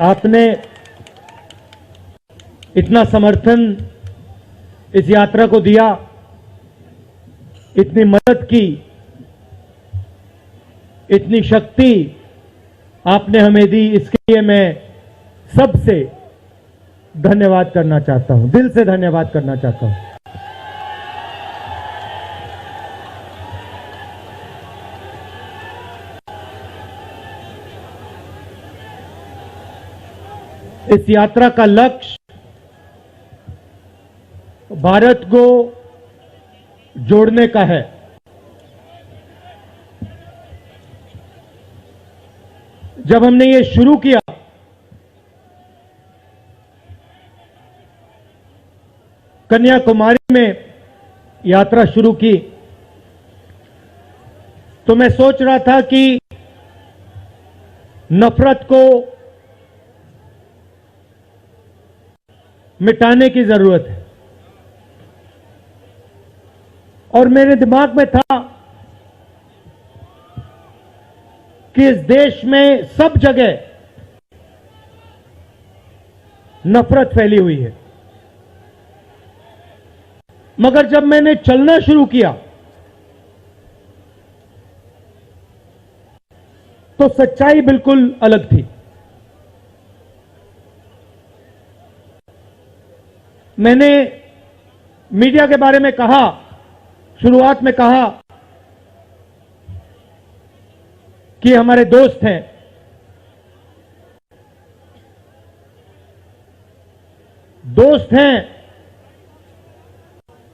आपने इतना समर्थन इस यात्रा को दिया, इतनी मदद की, इतनी शक्ति आपने हमें दी, इसके लिए मैं सबसे धन्यवाद करना चाहता हूं, दिल से धन्यवाद करना चाहता हूं। इस यात्रा का लक्ष्य भारत को जोड़ने का है। जब हमने ये शुरू किया कन्याकुमारी में यात्रा शुरू की, तो मैं सोच रहा था कि नफरत को मिटाने की जरूरत है, और मेरे दिमाग में था कि इस देश में सब जगह नफरत फैली हुई है। मगर जब मैंने चलना शुरू किया तो सच्चाई बिल्कुल अलग थी। मैंने मीडिया के बारे में कहा, शुरुआत में कहा कि हमारे दोस्त हैं, दोस्त हैं,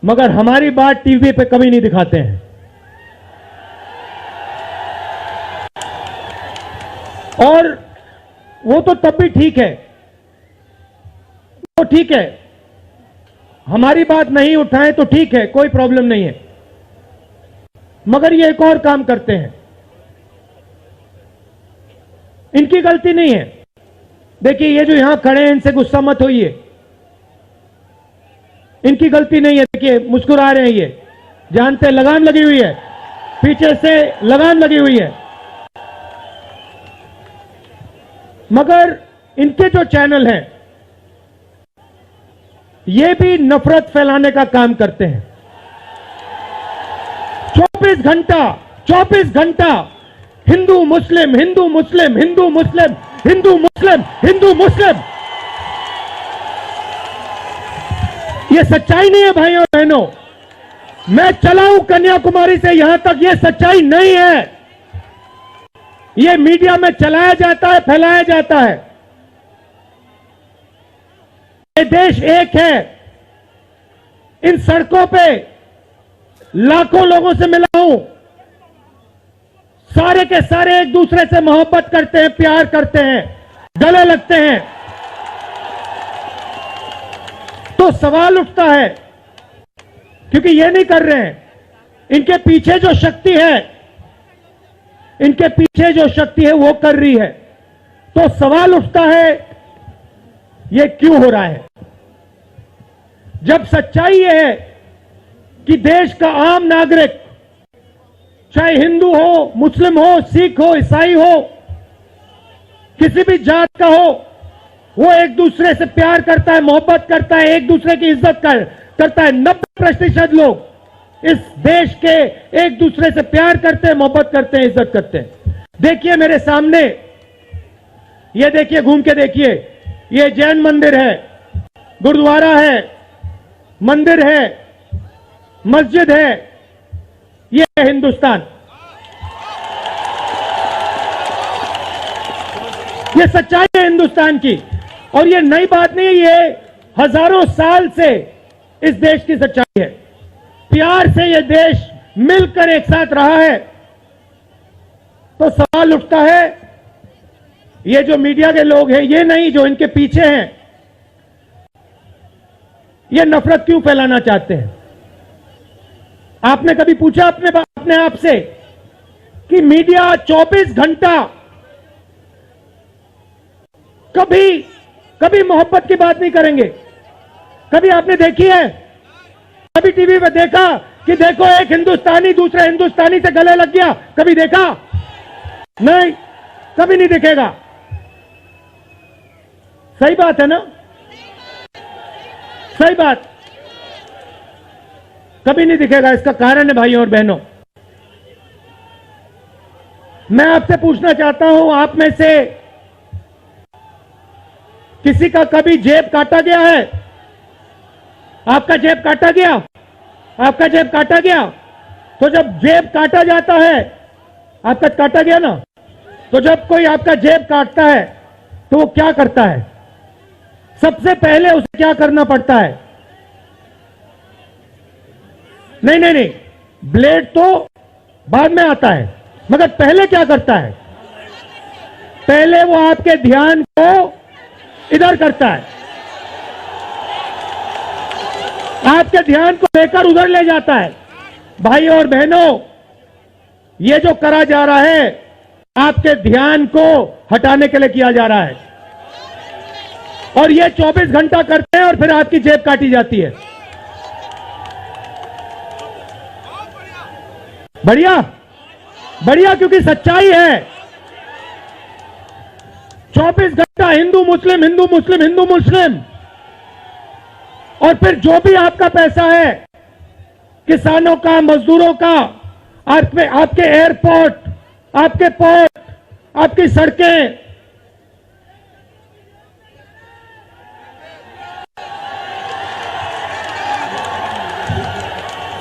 मगर हमारी बात टीवी पे कभी नहीं दिखाते हैं। और वो तो तब भी ठीक है, वो ठीक है, हमारी बात नहीं उठाएं तो ठीक है, कोई प्रॉब्लम नहीं है। मगर ये एक और काम करते हैं, इनकी गलती नहीं है। देखिए, ये जो यहां खड़े हैं, इनसे गुस्सा मत होइए, इनकी गलती नहीं है। देखिए, मुस्कुरा रहे हैं, ये जानते हैं लगाम लगी हुई है, पीछे से लगाम लगी हुई है। मगर इनके जो चैनल हैं, ये भी नफरत फैलाने का काम करते हैं। 24 घंटा हिंदू मुस्लिम, हिंदू मुस्लिम, हिंदू मुस्लिम, हिंदू मुस्लिम, हिंदू मुस्लिम। ये सच्चाई नहीं है भाइयों और बहनों। मैं चला हूं कन्याकुमारी से यहां तक, ये सच्चाई नहीं है। ये मीडिया में चलाया जाता है, फैलाया जाता है। ये देश एक है। इन सड़कों पे लाखों लोगों से मिला हूं, सारे के सारे एक दूसरे से मोहब्बत करते हैं, प्यार करते हैं, गले लगते हैं। तो सवाल उठता है, क्योंकि ये नहीं कर रहे हैं, इनके पीछे जो शक्ति है, इनके पीछे जो शक्ति है वो कर रही है। तो सवाल उठता है, ये क्यों हो रहा है? जब सच्चाई ये है कि देश का आम नागरिक, चाहे हिंदू हो, मुस्लिम हो, सिख हो, ईसाई हो, किसी भी जात का हो, वो एक दूसरे से प्यार करता है, मोहब्बत करता है, एक दूसरे की इज्जत करता है। 90% लोग इस देश के एक दूसरे से प्यार करते हैं, मोहब्बत करते हैं, इज्जत करते हैं। देखिए मेरे सामने, ये देखिए, घूम के देखिए, ये जैन मंदिर है, गुरुद्वारा है, मंदिर है, मस्जिद है। ये है हिंदुस्तान। ये सच्चाई है हिंदुस्तान की, और ये नई बात नहीं है, ये हजारों साल से इस देश की सच्चाई है। प्यार से ये देश मिलकर एक साथ रहा है। तो सवाल उठता है, ये जो मीडिया के लोग हैं, ये नहीं, जो इनके पीछे हैं, ये नफरत क्यों फैलाना चाहते हैं? आपने कभी पूछा अपने आप से कि मीडिया 24 घंटा कभी मोहब्बत की बात नहीं करेंगे? कभी आपने देखी है? कभी टीवी पे देखा कि देखो एक हिंदुस्तानी दूसरे हिंदुस्तानी से गले लग गया? कभी देखा? नहीं, कभी नहीं दिखेगा। सही बात है ना? सही बात। कभी नहीं दिखेगा। इसका कारण है भाइयों और बहनों, मैं आपसे पूछना चाहता हूं, आप में से किसी का कभी जेब काटा गया है? आपका जेब काटा गया? आपका जेब काटा गया? तो जब जेब काटा जाता है, आपका काटा गया ना, तो जब कोई आपका जेब काटता है तो वो क्या करता है? सबसे पहले उसे क्या करना पड़ता है? नहीं नहीं नहीं, ब्लेड तो बाद में आता है, मगर पहले क्या करता है? पहले वो आपके ध्यान को इधर करता है, आपके ध्यान को लेकर उधर ले जाता है। भाइयों और बहनों, ये जो करा जा रहा है आपके ध्यान को हटाने के लिए किया जा रहा है, और ये 24 घंटा करते हैं और फिर आपकी जेब काटी जाती है। बढ़िया बढ़िया, क्योंकि सच्चाई है। 24 घंटा हिंदू मुस्लिम, हिंदू मुस्लिम, हिंदू मुस्लिम, और फिर जो भी आपका पैसा है, किसानों का, मजदूरों का, आपके एयरपोर्ट, आपके पोर्ट, आपकी सड़कें,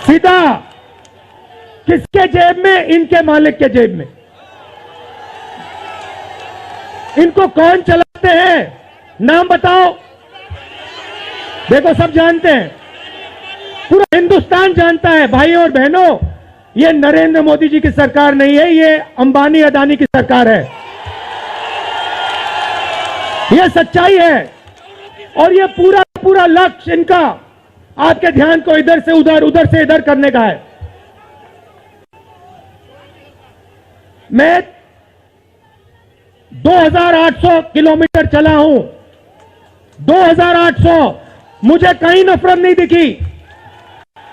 सीधा किसके जेब में? इनके मालिक के जेब में। इनको कौन चलाते हैं? नाम बताओ। देखो, सब जानते हैं, पूरा हिंदुस्तान जानता है। भाइयों और बहनों, ये नरेंद्र मोदी जी की सरकार नहीं है, ये अंबानी अदानी की सरकार है। ये सच्चाई है, और ये पूरा पूरा लक्ष्य इनका आपके ध्यान को इधर से उधर, उधर से इधर करने का है। मैं 2800 किलोमीटर चला हूं, 2800, मुझे कहीं नफरत नहीं दिखी,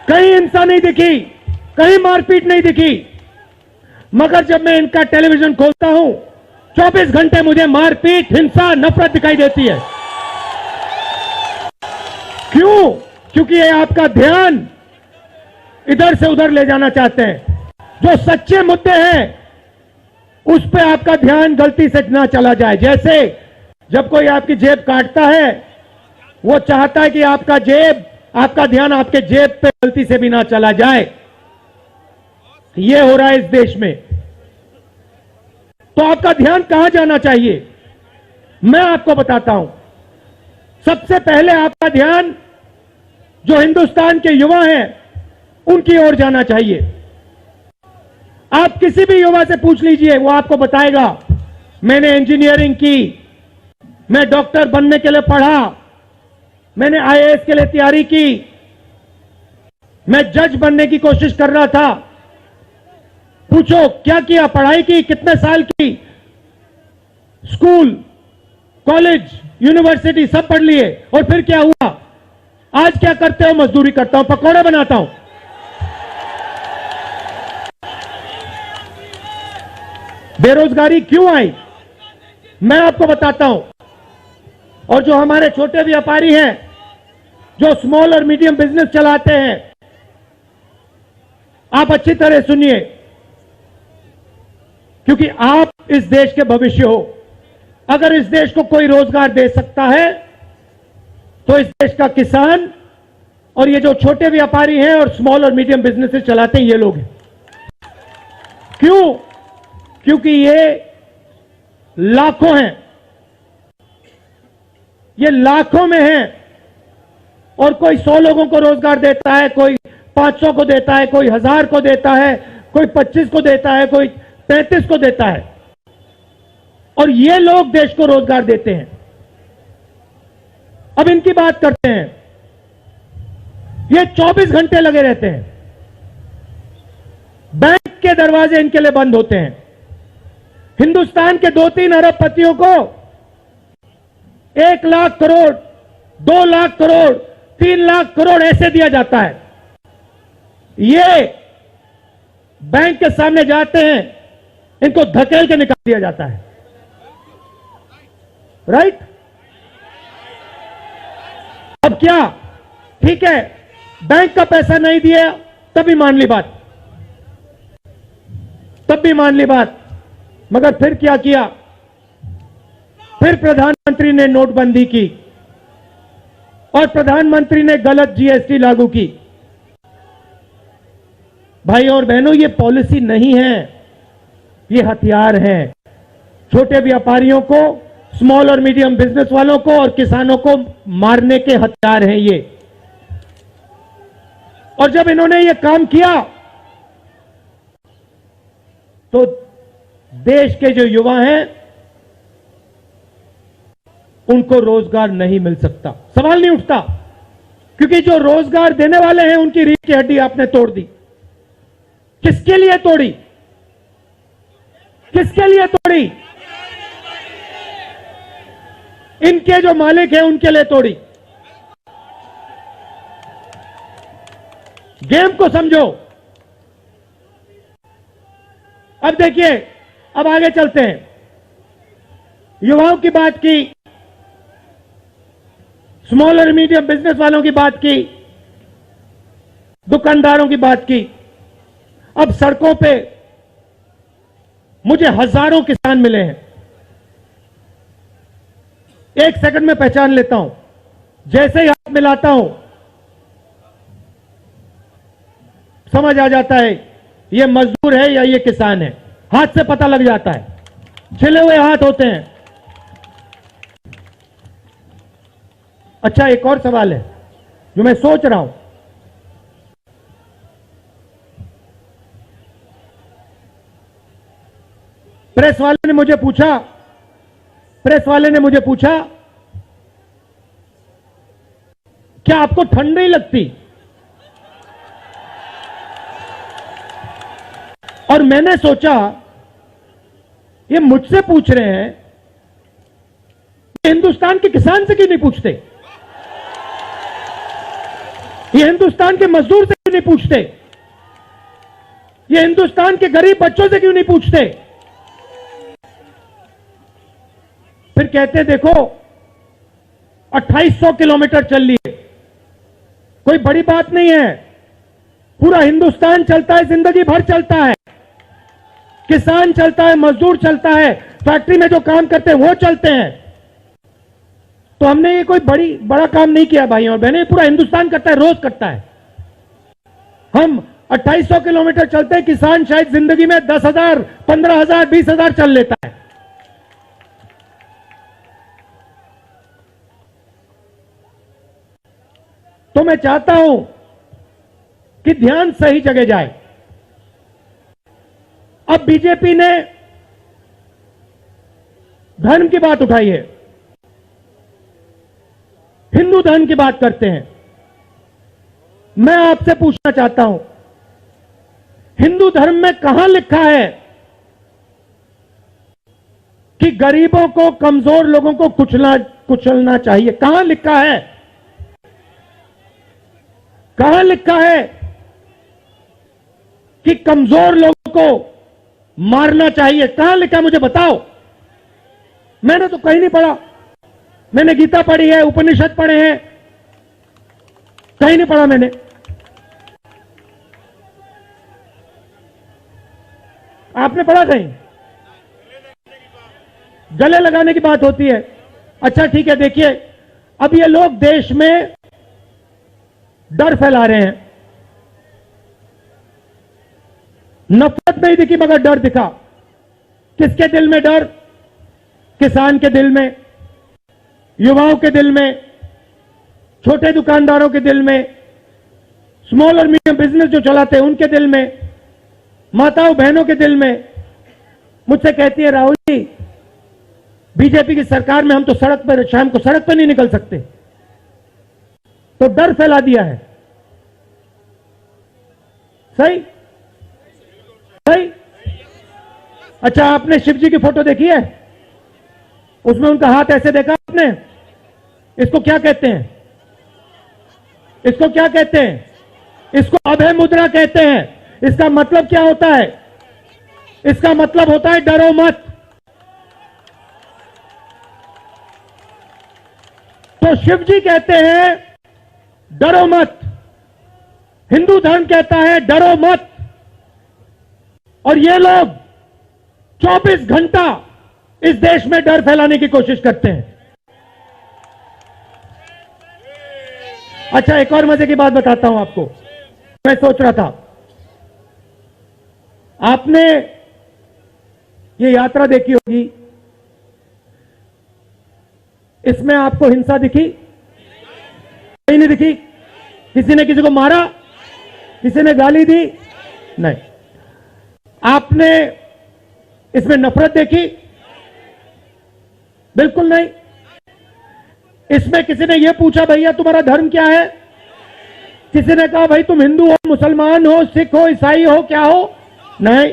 कहीं हिंसा नहीं दिखी, कहीं मारपीट नहीं दिखी। मगर जब मैं इनका टेलीविजन खोलता हूं, 24 घंटे मुझे मारपीट, हिंसा, नफरत दिखाई देती है। क्यों? क्योंकि ये आपका ध्यान इधर से उधर ले जाना चाहते हैं। जो सच्चे मुद्दे हैं उस पे आपका ध्यान गलती से ना चला जाए। जैसे जब कोई आपकी जेब काटता है, वो चाहता है कि आपका ध्यान आपके जेब पे गलती से भी ना चला जाए। ये हो रहा है इस देश में। तो आपका ध्यान कहां जाना चाहिए? मैं आपको बताता हूं। सबसे पहले आपका ध्यान जो हिंदुस्तान के युवा हैं उनकी ओर जाना चाहिए। आप किसी भी युवा से पूछ लीजिए, वो आपको बताएगा, मैंने इंजीनियरिंग की, मैं डॉक्टर बनने के लिए पढ़ा, मैंने आईएएस के लिए तैयारी की, मैं जज बनने की कोशिश कर रहा था। पूछो क्या किया? पढ़ाई की, कितने साल की? स्कूल, कॉलेज, यूनिवर्सिटी सब पढ़ लिए, और फिर क्या हुआ? आज क्या करते हो? मजदूरी करता हूं, पकौड़े बनाता हूं। बेरोजगारी क्यों आई? मैं आपको बताता हूं। और जो हमारे छोटे व्यापारी हैं, जो स्मॉल और मीडियम बिजनेस चलाते हैं, आप अच्छी तरह सुनिए, क्योंकि आप इस देश के भविष्य हो। अगर इस देश को कोई रोजगार दे सकता है तो इस देश का किसान और ये जो छोटे व्यापारी हैं और स्मॉल और मीडियम बिजनेसेस चलाते हैं, ये लोग हैं। क्यों? क्योंकि ये लाखों हैं, ये लाखों में हैं, और कोई 100 लोगों को रोजगार देता है, कोई 500 को देता है, कोई 1000 को देता है, कोई 25 को देता है, कोई 33 को देता है, और ये लोग देश को रोजगार देते हैं। अब इनकी बात करते हैं। ये 24 घंटे लगे रहते हैं, बैंक के दरवाजे इनके लिए बंद होते हैं। हिंदुस्तान के 2-3 अरबपतियों को 1 लाख करोड़, 2 लाख करोड़, 3 लाख करोड़ ऐसे दिया जाता है। ये बैंक के सामने जाते हैं, इनको धकेल के निकाल दिया जाता है। राइट? अब क्या, ठीक है, बैंक का पैसा नहीं दिया तभी मान ली बात, तब भी मान ली बात, मगर फिर क्या किया, फिर प्रधानमंत्री ने नोटबंदी की और प्रधानमंत्री ने गलत जीएसटी लागू की। भाइयों और बहनों, ये पॉलिसी नहीं है, ये हथियार है। छोटे व्यापारियों को, स्मॉल और मीडियम बिजनेस वालों को और किसानों को मारने के हथियार हैं ये। और जब इन्होंने ये काम किया तो देश के जो युवा हैं उनको रोजगार नहीं मिल सकता, सवाल नहीं उठता, क्योंकि जो रोजगार देने वाले हैं उनकी रीढ़ की हड्डी आपने तोड़ दी। किसके लिए तोड़ी, किसके लिए तोड़ी? इनके जो मालिक हैं उनके लिए तोड़ी। गेम को समझो। अब देखिए, अब आगे चलते हैं। युवाओं की बात की, स्मॉल और मीडियम बिजनेस वालों की बात की, दुकानदारों की बात की। अब सड़कों पे मुझे हजारों किसान मिले हैं, एक सेकंड में पहचान लेता हूं, जैसे ही हाथ मिलाता हूं समझ आ जाता है ये मजदूर है या ये किसान है, हाथ से पता लग जाता है, छिले हुए हाथ होते हैं। अच्छा, एक और सवाल है जो मैं सोच रहा हूं, प्रेस वाले ने मुझे पूछा क्या आपको ठंड नहीं लगती? और मैंने सोचा ये मुझसे पूछ रहे हैं, हिंदुस्तान के किसान से क्यों नहीं पूछते? ये हिंदुस्तान के मजदूर से क्यों नहीं पूछते? ये हिंदुस्तान के गरीब बच्चों से क्यों नहीं पूछते? फिर कहते हैं देखो 2800 किलोमीटर चल लिए, कोई बड़ी बात नहीं है, पूरा हिंदुस्तान चलता है, जिंदगी भर चलता है, किसान चलता है, मजदूर चलता है, फैक्ट्री में जो काम करते हैं वो चलते हैं। तो हमने ये कोई बड़ा काम नहीं किया भाइयों और बहनें, पूरा हिंदुस्तान करता है, रोज करता है। हम 2800 किलोमीटर चलते हैं, किसान शायद जिंदगी में 10,000, 15,000, 20,000 चल लेता है। तो मैं चाहता हूं कि ध्यान सही जगह जाए। अब बीजेपी ने धर्म की बात उठाई है, हिंदू धर्म की बात करते हैं। मैं आपसे पूछना चाहता हूं, हिंदू धर्म में कहां लिखा है कि गरीबों को, कमजोर लोगों को कुचलना चाहिए? कहां लिखा है? कहां लिखा है कि कमजोर लोगों को मारना चाहिए? कहां लिखा है मुझे बताओ। मैंने तो कहीं नहीं पढ़ा। मैंने गीता पढ़ी है, उपनिषद पढ़े हैं, कहीं नहीं पढ़ा मैंने। आपने पढ़ा कहीं? गले लगाने की बात होती है। अच्छा ठीक है, देखिए अब ये लोग देश में डर फैला रहे हैं। नफरत नहीं दिखी मगर डर दिखा। किसके दिल में डर? किसान के दिल में, युवाओं के दिल में, छोटे दुकानदारों के दिल में, स्मॉल और मीडियम बिजनेस जो चलाते हैं उनके दिल में, माताओं बहनों के दिल में। मुझसे कहती है राहुल जी, बीजेपी की सरकार में हम तो सड़क पर, शाम को सड़क पर नहीं निकल सकते। तो डर फैला दिया है। सही सही। अच्छा, आपने शिव जी की फोटो देखी है? उसमें उनका हाथ ऐसे देखा आपने? इसको क्या कहते हैं? इसको क्या कहते हैं? इसको अभय मुद्रा कहते हैं। इसका मतलब क्या होता है? इसका मतलब होता है डरो मत। तो शिव जी कहते हैं डरो मत। हिंदू धर्म कहता है डरो मत। और ये लोग 24 घंटा इस देश में डर फैलाने की कोशिश करते हैं। अच्छा, एक और मजे की बात बताता हूं आपको। मैं सोच रहा था, आपने ये यात्रा देखी होगी, इसमें आपको हिंसा दिखी? नहीं दिखी? किसी ने किसी को मारा? किसी ने गाली दी? नहीं। आपने इसमें नफरत देखी? बिल्कुल नहीं। इसमें किसी ने यह पूछा भैया तुम्हारा धर्म क्या है? किसी ने कहा भाई तुम हिंदू हो, मुसलमान हो, सिख हो, ईसाई हो, क्या हो? नहीं।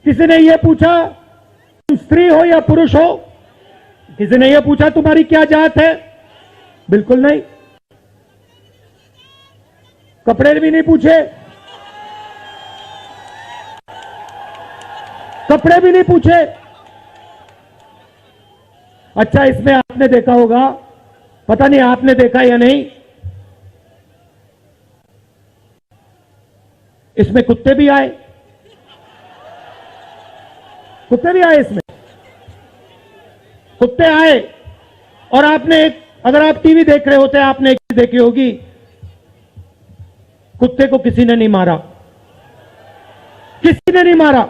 किसी ने यह पूछा तुम स्त्री हो या पुरुष हो? किसी ने यह पूछा तुम्हारी क्या जात है? बिल्कुल नहीं। कपड़े भी नहीं पूछे, कपड़े भी नहीं पूछे। अच्छा, इसमें आपने देखा होगा, पता नहीं आपने देखा या नहीं, इसमें कुत्ते भी आए। कुत्ते भी आए इसमें, कुत्ते आए। और आपने अगर आप टीवी देख रहे होते आपने एक चीज देखी होगी, कुत्ते को किसी ने नहीं मारा, किसी ने नहीं मारा।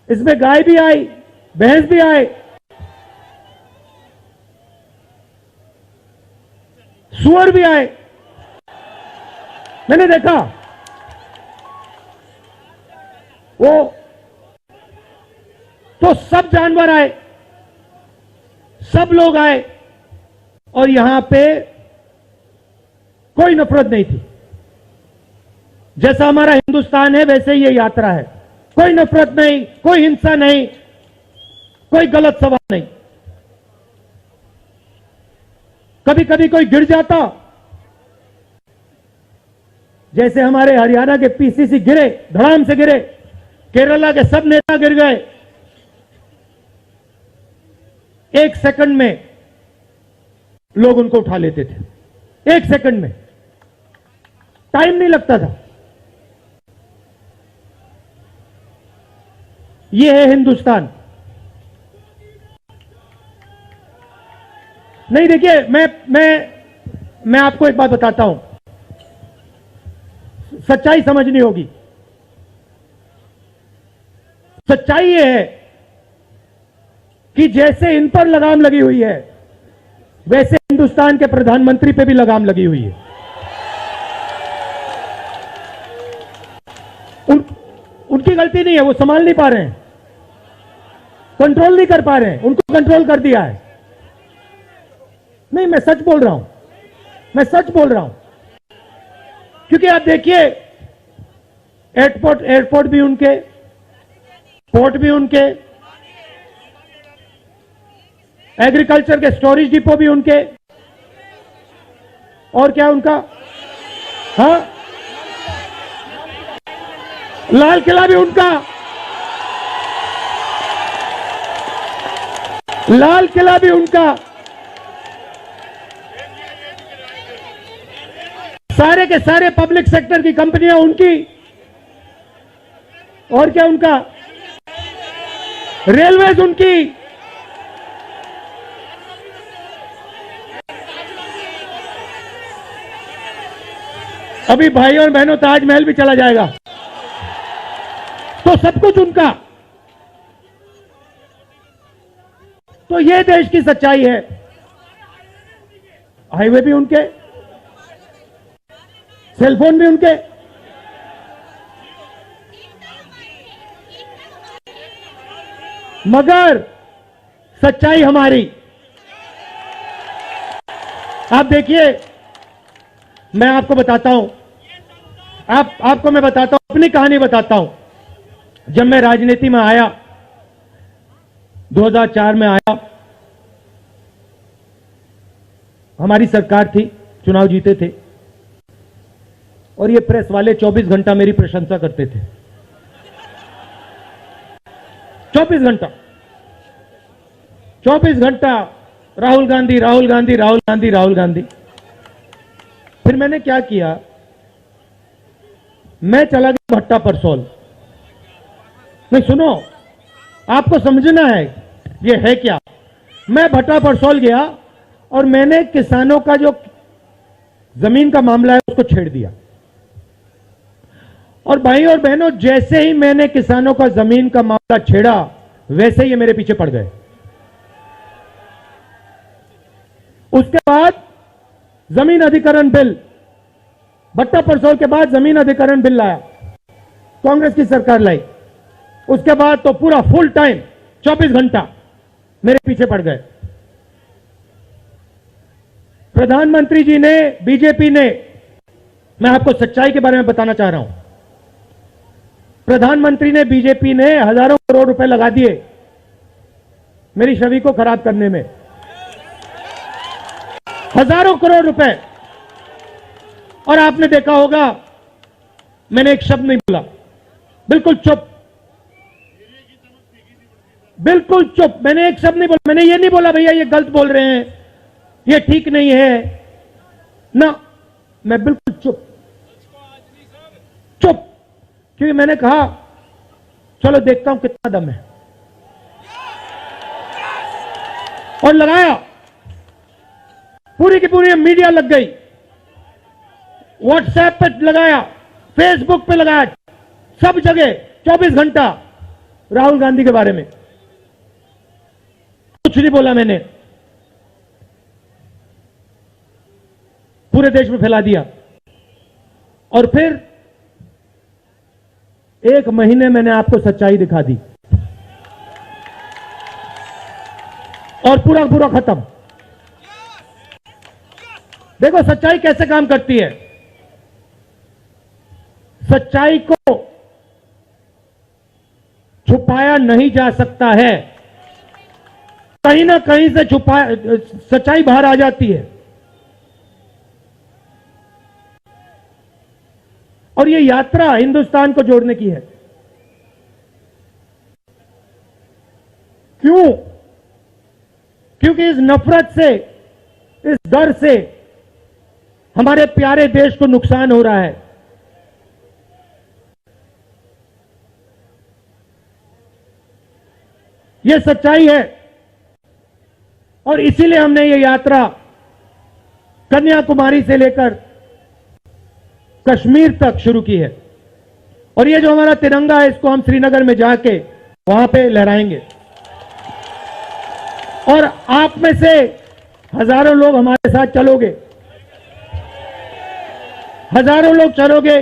इसमें गाय भी आई, भैंस भी आए, सुअर भी आए। मैंने देखा वो तो सब जानवर आए, सब लोग आए और यहां पे कोई नफरत नहीं थी। जैसा हमारा हिंदुस्तान है वैसे ही ये यात्रा है। कोई नफरत नहीं, कोई हिंसा नहीं, कोई गलत सवाल नहीं। कभी कभी कोई गिर जाता, जैसे हमारे हरियाणा के पीसीसी गिरे, धड़ाम से गिरे, केरला के सब नेता गिर गए। 1 सेकंड में लोग उनको उठा लेते थे, 1 सेकंड में, टाइम नहीं लगता था। यह है हिंदुस्तान। नहीं, देखिए, मैं आपको एक बात बताता हूं, सच्चाई समझनी होगी। सच्चाई यह है कि जैसे इन पर लगाम लगी हुई है वैसे हिंदुस्तान के प्रधानमंत्री पे भी लगाम लगी हुई है। उनकी गलती नहीं है, वो संभाल नहीं पा रहे हैं, कंट्रोल नहीं कर पा रहे हैं, उनको कंट्रोल कर दिया है। नहीं, मैं सच बोल रहा हूं, मैं सच बोल रहा हूं। क्योंकि आप देखिए, एयरपोर्ट भी उनके, पोर्ट भी उनके, एग्रीकल्चर के स्टोरेज डिपो भी उनके, और क्या उनका, हाँ, लाल किला भी उनका, लाल किला भी उनका, सारे के सारे पब्लिक सेक्टर की कंपनियां उनकी, और क्या उनका, रेलवेज उनकी। अभी भाइयों और बहनों, ताजमहल भी चला जाएगा, तो सब कुछ उनका। तो ये देश की सच्चाई है। हाईवे भी उनके, सेलफोन भी उनके, मगर सच्चाई हमारी। आप देखिए, मैं आपको बताता हूं, आपको मैं बताता हूं, अपनी कहानी बताता हूं। जब मैं राजनीति में आया, 2004 में आया, हमारी सरकार थी, चुनाव जीते थे, और ये प्रेस वाले 24 घंटा मेरी प्रशंसा करते थे। 24 घंटा राहुल गांधी, राहुल गांधी, राहुल गांधी, राहुल गांधी। फिर मैंने क्या किया, मैं चला गया भट्टा परसोल। नहीं सुनो, आपको समझना है ये है क्या। मैं भट्टा परसोल गया और मैंने किसानों का जो जमीन का मामला है उसको छेड़ दिया। और भाई और बहनों, जैसे ही मैंने किसानों का जमीन का मामला छेड़ा वैसे ही मेरे पीछे पड़ गए। उसके बाद जमीन अधिग्रहण बिल, भट्टा परसोल के बाद जमीन अधिग्रहण बिल लाया, कांग्रेस की सरकार लाई। उसके बाद तो पूरा फुल टाइम 24 घंटा मेरे पीछे पड़ गए। प्रधानमंत्री जी ने, बीजेपी ने, मैं आपको सच्चाई के बारे में बताना चाह रहा हूं, प्रधानमंत्री ने, बीजेपी ने हजारों करोड़ रुपए लगा दिए मेरी छवि को खराब करने में। हजारों करोड़ रुपए। और आपने देखा होगा मैंने एक शब्द नहीं बोला, बिल्कुल चुप, बिल्कुल चुप। मैंने एक शब्द नहीं बोला। मैंने ये नहीं बोला भैया ये गलत बोल रहे हैं, ये ठीक नहीं है ना, मैं बिल्कुल चुप, चुप। क्योंकि मैंने कहा चलो देखता हूं कितना दम है, और लगाया। पूरी की पूरी मीडिया लग गई, व्हाट्सएप पे लगाया, फेसबुक पे लगाया, सब जगह 24 घंटा राहुल गांधी के बारे में। कुछ नहीं बोला मैंने, पूरे देश में फैला दिया। और फिर एक महीने मैंने आपको सच्चाई दिखा दी और पूरा पूरा खत्म। देखो सच्चाई कैसे काम करती है। सच्चाई को छुपाया नहीं जा सकता है, कहीं ना कहीं से सच्चाई बाहर आ जाती है। और ये यात्रा हिंदुस्तान को जोड़ने की है। क्यों? क्योंकि इस नफरत से, इस डर से हमारे प्यारे देश को नुकसान हो रहा है। यह सच्चाई है और इसीलिए हमने ये यात्रा कन्याकुमारी से लेकर कश्मीर तक शुरू की है। और ये जो हमारा तिरंगा है इसको हम श्रीनगर में जाके वहां पे लहराएंगे। और आप में से हजारों लोग हमारे साथ चलोगे, हजारों लोग चलोगे।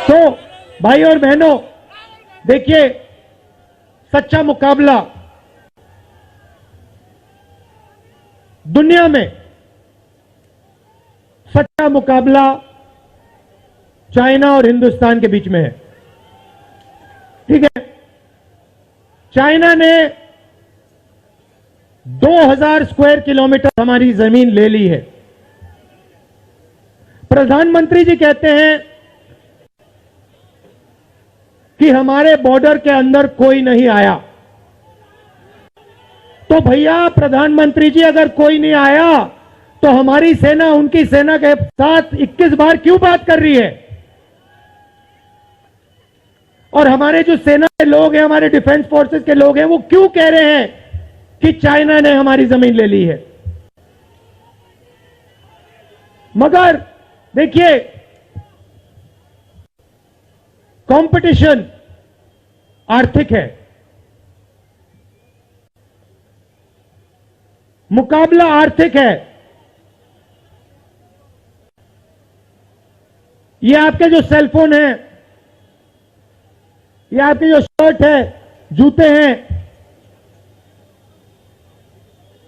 तो भाई और बहनों देखिए, सच्चा मुकाबला दुनिया में, सच्चा मुकाबला चाइना और हिंदुस्तान के बीच में है। ठीक है, चाइना ने 2000 स्क्वायर किलोमीटर हमारी जमीन ले ली है। प्रधानमंत्री जी कहते हैं कि हमारे बॉर्डर के अंदर कोई नहीं आया। तो भैया प्रधानमंत्री जी अगर कोई नहीं आया तो हमारी सेना उनकी सेना के साथ 21 बार क्यों बात कर रही है? और हमारे जो सेना के लोग हैं, हमारे डिफेंस फोर्सेस के लोग हैं, वो क्यों कह रहे हैं कि चाइना ने हमारी जमीन ले ली है? मगर देखिए, कंपटीशन आर्थिक है, मुकाबला आर्थिक है। ये आपके जो सेलफोन है, ये आपके जो शर्ट है, जूते हैं,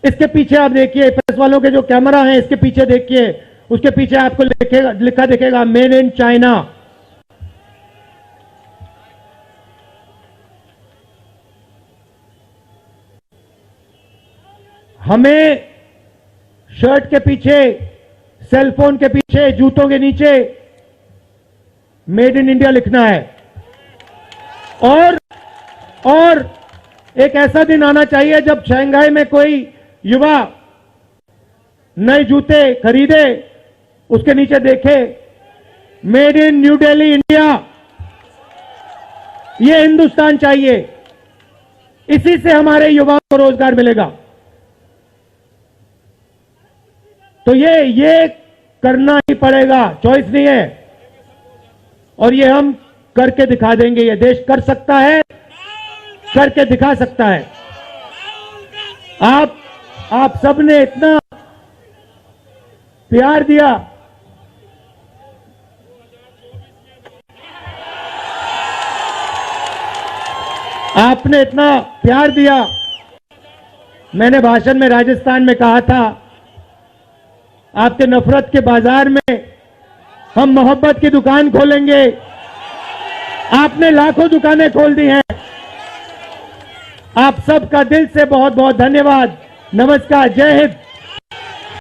इसके पीछे आप देखिए, प्रेस वालों के जो कैमरा है इसके पीछे देखिए, उसके पीछे आपको लिखा दिखेगा मेड इन चाइना। हमें शर्ट के पीछे, सेलफोन के पीछे, जूतों के नीचे मेड इन इंडिया लिखना है। और एक ऐसा दिन आना चाहिए जब शंघाई में कोई युवा नए जूते खरीदे, उसके नीचे देखे made in new Delhi India. ये हिंदुस्तान चाहिए, इसी से हमारे युवाओं को रोजगार मिलेगा। तो ये करना ही पड़ेगा, चॉइस नहीं है। और ये हम करके दिखा देंगे। ये देश कर सकता है, करके दिखा सकता है। आप सबने इतना प्यार दिया, आपने इतना प्यार दिया। मैंने भाषण में राजस्थान में कहा था, आपके नफरत के बाजार में हम मोहब्बत की दुकान खोलेंगे। आपने लाखों दुकानें खोल दी हैं। आप सबका दिल से बहुत बहुत धन्यवाद। नमस्कार, जय हिंद।